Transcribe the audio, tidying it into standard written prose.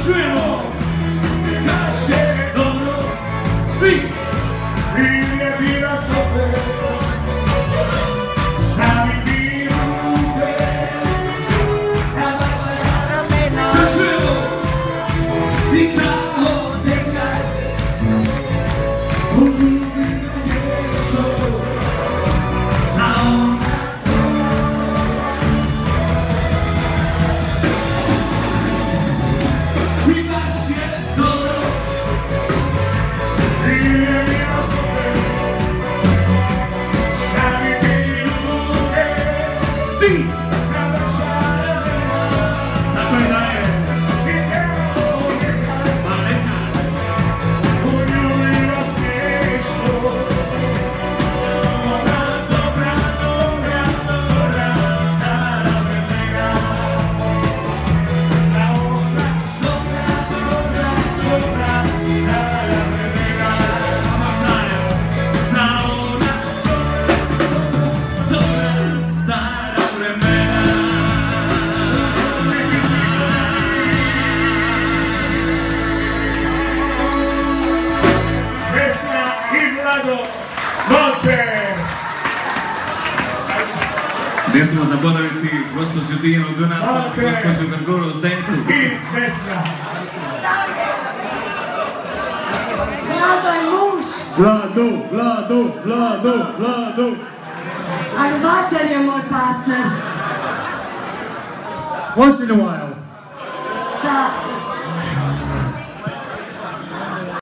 čujemo, kaže dobro, svi, i ne bi nas opet, sami bi ruke, na vaše ramena, da čujemo, i kao nekaj, uvijek teško, za ona. I baš je dobro, i ne bi nas opet, sami bi ruke, ti, na vaša ramena, tako i daje. Ne smemo zaboraviti gospođu Dinu Dunatu, gospođu Grguru Zdenku. I Vesna. Vlado je muž. Vlado. Ali Valter je moj partner. Once in a while. Da.